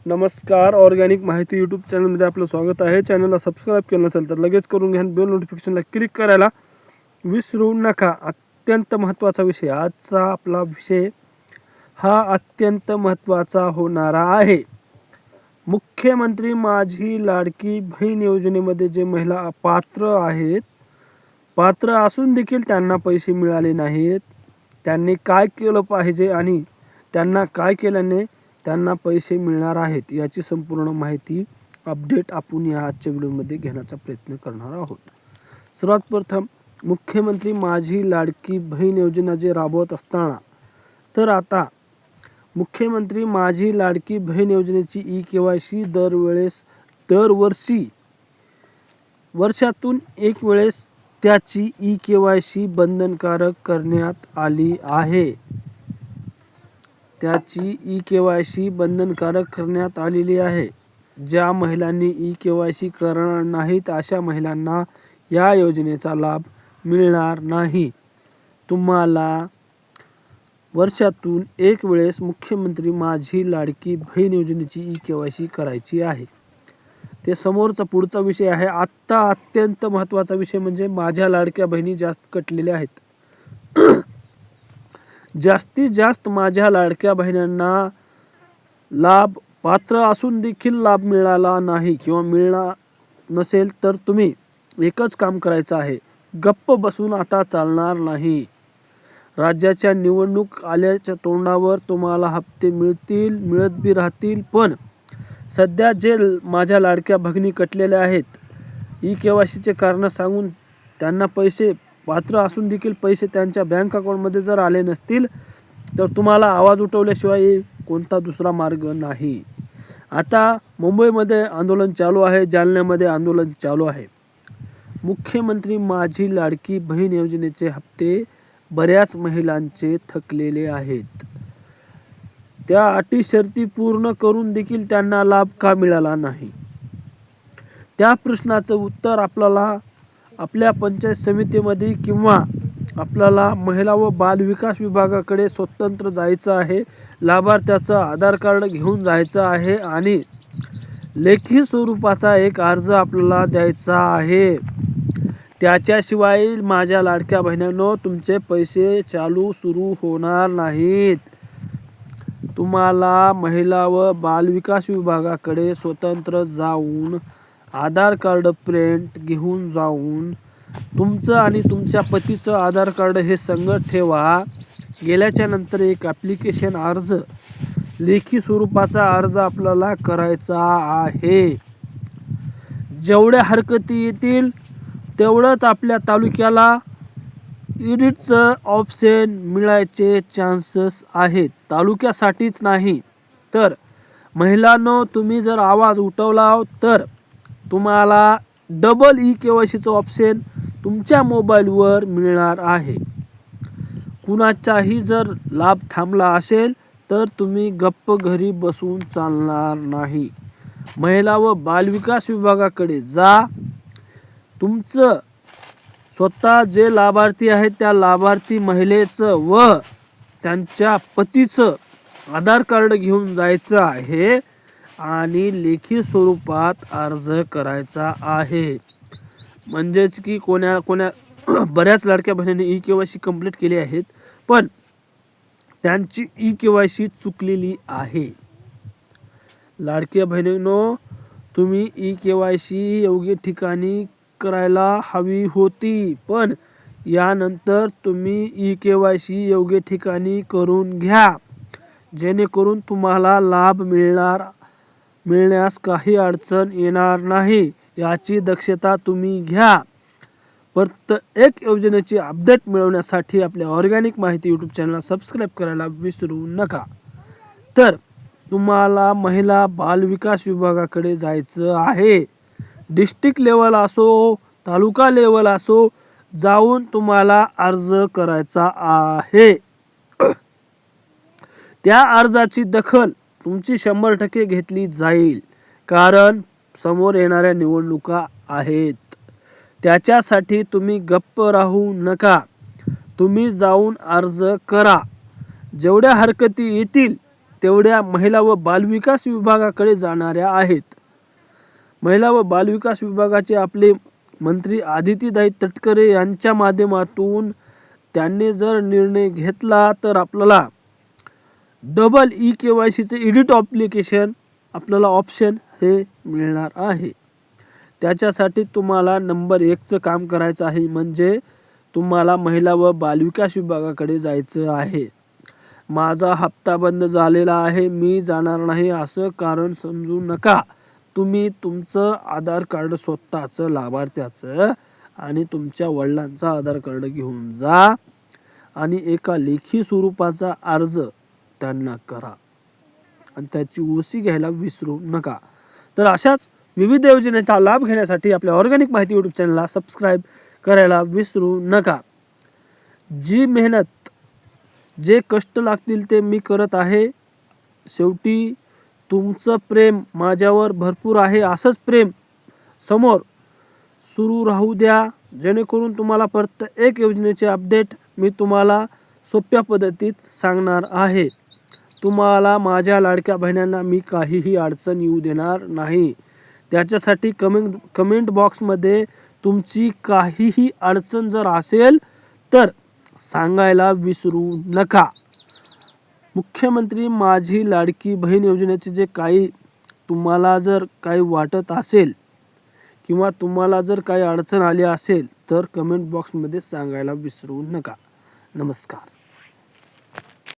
नमस्कार. ऑर्गॅनिक माहिती यूट्यूब चॅनलमध्ये आपलं स्वागत आहे. चॅनलला सबस्क्राईब केलं नसेल तर लगेच करून घ्या. बेल नोटिफिकेशनला क्लिक करायला विसरू नका. अत्यंत महत्त्वाचा विषय आजचा आपला विषय हा अत्यंत महत्त्वाचा होणारा आहे. मुख्यमंत्री माझी लाडकी बहीण योजनेमध्ये जे महिला अपात्र आहेत, पात्र असून देखील त्यांना पैसे मिळाले नाहीत, त्यांनी काय केलं पाहिजे आणि त्यांना काय केल्याने त्यांना पैसे मिळणार आहेत याची संपूर्ण माहिती अपडेट आपण या आजच्या व्हिडिओमध्ये घेण्याचा प्रयत्न करणार आहोत. सर्वात प्रथम मुख्यमंत्री माझी लाडकी बहीण योजना जे राबवत असताना तर आता मुख्यमंत्री माझी लाडकी बहीण योजनेची ई-केवायसी दरवर्षी वर्षातून एक वेळेस त्याची ई-केवायसी बंधनकारक करण्यात आली आहे. त्याची ई-केवायसी बंधनकारक करण्यात आलेली आहे. ज्या महिलांनी ई-केवायसी करणार नाहीत अशा महिलांना या योजनेचा लाभ मिळणार नाही. तुम्हाला वर्षातून एक वेळेस मुख्यमंत्री माझी लाडकी बहीण योजनेची ई-केवायसी करायची आहे. ते समोरचा पुढचा विषय आहे. आत्ता अत्यंत महत्त्वाचा विषय म्हणजे माझ्या लाडक्या बहिणी जास्त कटलेल्या आहेत. जास्तीत जास्त माझ्या लाडक्या बहिणींना लाभ पात्र असून देखील लाभ मिळाला नाही किंवा मिळणार नसेल तर तुम्ही एकच काम करायचं आहे. गप्प बसून आता चालणार नाही. राज्याच्या निवडणूक आल्याच्या तोंडावर तुम्हाला हप्ते मिळत बी राहतील, पण सध्या जे माझ्या लाडक्या भगिनी कटलेल्या आहेत ई-केवायसीचे कारण सांगून त्यांना पैसे पात्र असून देखील पैसे त्यांच्या बँक अकाउंटमध्ये जर आले नसतील तर तुम्हाला आवाज उठवल्याशिवाय कोणता दुसरा मार्ग नाही. आता मुंबईमध्ये आंदोलन चालू आहे, जालन्यामध्ये आंदोलन चालू आहे. मुख्यमंत्री माझी लाडकी बहीण योजनेचे हप्ते बऱ्याच महिलांचे थकलेले आहेत. त्या अटी शर्ती पूर्ण करून देखील त्यांना लाभ का मिळाला नाही? त्या प्रश्नाचं उत्तर आपल्याला आपल्या पंचायत समितीमध्ये किंवा आपल्याला महिला व बाल विकास विभागाकडे स्वतंत्र जायचं आहे. लाभार्थ्याचं आधार कार्ड घेऊन जायचं आहे आणि लेखी स्वरूपाचा एक अर्ज आपल्याला द्यायचा आहे. त्याच्याशिवाय माझ्या लाडक्या बहिणींनो तुमचे पैसे सुरू होणार नाहीत. तुम्हाला महिला व बाल विकास विभागाकडे स्वतंत्र जाऊन आधार कार्ड प्रिंट घेऊन जाऊन तुमचं आणि तुमच्या पतीचं आधार कार्ड हे संगत ठेवा. गेल्याच्या नंतर एक ॲप्लिकेशन अर्ज लेखी स्वरूपाचा अर्ज आपल्याला करायचा आहे. जेवढ्या हरकती येतील तेवढंच आपल्या तालुक्याला एडिटचं ऑप्शन मिळायचे चान्सेस आहेत. तालुक्यासाठीच नाही तर महिलांनो तुम्ही जर आवाज उठवला तर तुम्हाला डबल ई-केवायसीचं ऑप्शन तुमच्या मोबाईलवर मिळणार आहे. कुणाचाही जर लाभ थांबला असेल तर तुम्ही गप्प घरी बसून चालणार नाही. महिला व बालविकास विभागाकडे जा. तुमचं स्वतः जे लाभार्थी आहेत त्या लाभार्थी महिलेचं व त्यांच्या पतीचं आधार कार्ड घेऊन जायचं आहे आणि लेखी स्वरूपात अर्ज करायचा आहे. म्हणजेच की कोण्या बऱ्याच लाडक्या बहिणींनी ई-केवायसी कंप्लीट केली आहेत पण त्यांची ई-केवायसी चुकलेली आहे. लाडक्या बहिणींनो तुम्ही ई-केवायसी योग्य ठिकाणी करायला हवी होती, पण यानंतर तुम्ही ई-केवायसी योग्य ठिकाणी करून घ्या जेणेकरून तुम्हाला लाभ मिळण्यास काही अडचण येणार नाही. याची दक्षता तुम्ही घ्या. प्रत्येक योजनेची अपडेट मिळवण्यासाठी आपल्या ऑर्गॅनिक माहिती यूट्यूब चॅनलला सबस्क्राईब करायला विसरू नका. तर तुम्हाला महिला बाल विकास विभागाकडे जायचं आहे. डिस्ट्रिक्ट लेवल असो तालुका लेवल असो जाऊन तुम्हाला अर्ज करायचा आहे. त्या अर्जाची दखल तुमची 100% घेतली जाईल, कारण समोर येणाऱ्या निवडणुका आहेत. त्याच्यासाठी तुम्ही गप्प राहू नका. तुम्ही जाऊन अर्ज करा. जेवढ्या हरकती येतील तेवढ्या महिला व बालविकास विभागाकडे जाणाऱ्या आहेत. महिला व बालविकास विभागाचे आपले मंत्री आदितीताई तटकरे यांच्या माध्यमातून त्यांनी जर निर्णय घेतला तर आपल्याला डबल KYCचे एडिट ॲप्लिकेशन आपल्याला ऑप्शन हे मिळणार आहे. त्याच्यासाठी तुम्हाला नंबर 1चं काम करायचं आहे, म्हणजे तुम्हाला महिला व बालविकास विभागाकडे जायचं आहे. माझा हप्ता बंद झालेला आहे, मी जाणार नाही असं कारण समजू नका. तुम्ही तुमचं आधार कार्ड, स्वतःचं, लाभार्थ्याचं आणि तुमच्या वडिलांचं आधार कार्ड घेऊन जा आणि एका लेखी स्वरूपाचा अर्ज त्यांना करा आणि त्याची OC घ्यायला विसरू नका. तर अशाच विविध योजनेचा लाभ घेण्यासाठी आपल्या ऑर्गॅनिक माहिती यूट्यूब चॅनलला सबस्क्राईब करायला विसरू नका. जी मेहनत, जे कष्ट लागतील ते मी करत आहे. शेवटी तुमचं प्रेम माझ्यावर भरपूर आहे, असंच प्रेम समोर सुरू राहू द्या, जेणेकरून तुम्हाला प्रत्येक योजनेचे अपडेट मी तुम्हाला सोप्या पद्धतीत सांगणार आहे. तुम्हाला माझ्या लाडक्या बहिणींना मी काहीही अडचण येऊ देणार नाही. त्याच्यासाठी कमेंट बॉक्समध्ये तुमची काहीही अडचण जर असेल तर सांगायला विसरू नका. मुख्यमंत्री माझी लाडकी बहीण योजनेचे जे काही तुम्हाला जर काही वाटत असेल किंवा तुम्हाला जर काही अडचण आली असेल तर कमेंट बॉक्समध्ये सांगायला विसरू नका. नमस्कार.